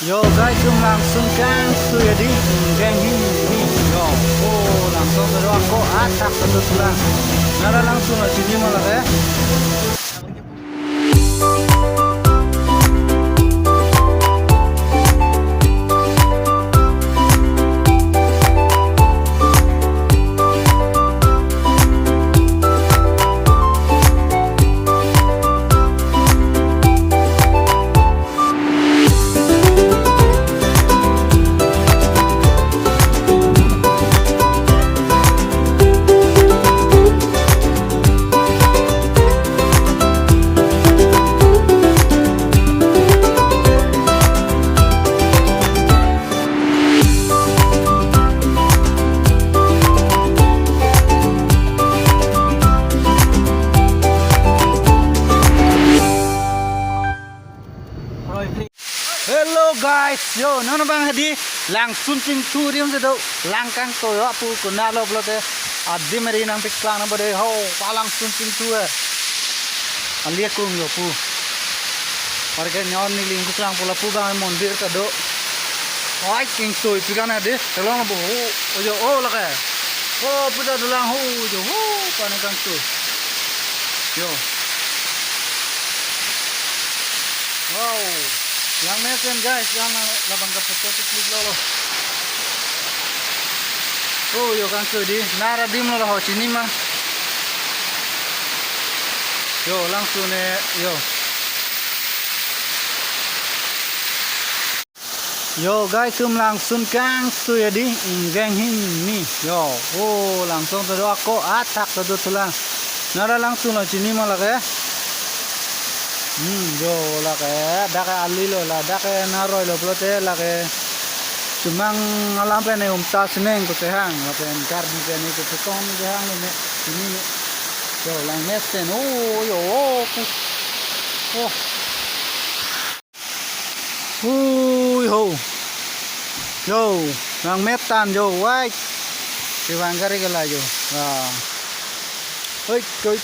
Yo guys, langsung kan sudah di geng ini. Yo, oh langsung dari aku atak tentu tulang. Nara langsung aja sini malah ya. Hello guys, yo, nona bang hadi langsung pintu dia sedau langkang toyo apu kunalo blote adi meri nang piklang na bade ho palang sun pintu alia kum yo pu warga nyon ni ling piklang pula pu bang mondir kado oi king toy pikana de telong bo ojo oh laka oh puda dulang ho jo ho panekang tu yo wow yang mesen guys, yang labang kapot klik lolo. Oh, yo kan di nara dim lo ho sini mah. Yo langsung yo. Yo guys, langsung kan ya di geng ini. Yo, oh langsung tuh aku atak tuh tulang. Nara langsung lo sini malah ya. Yo lah kayak dah kayak ali lo lah dah kayak naroy lo pelote lah kayak cuma ngalam pe ne tas neng ko tehang lah pe kar di pe ne ko petong tehang ne ini yo lang mesten oh yo ho yo lang metan yo wai si wangkari kala yo ah oi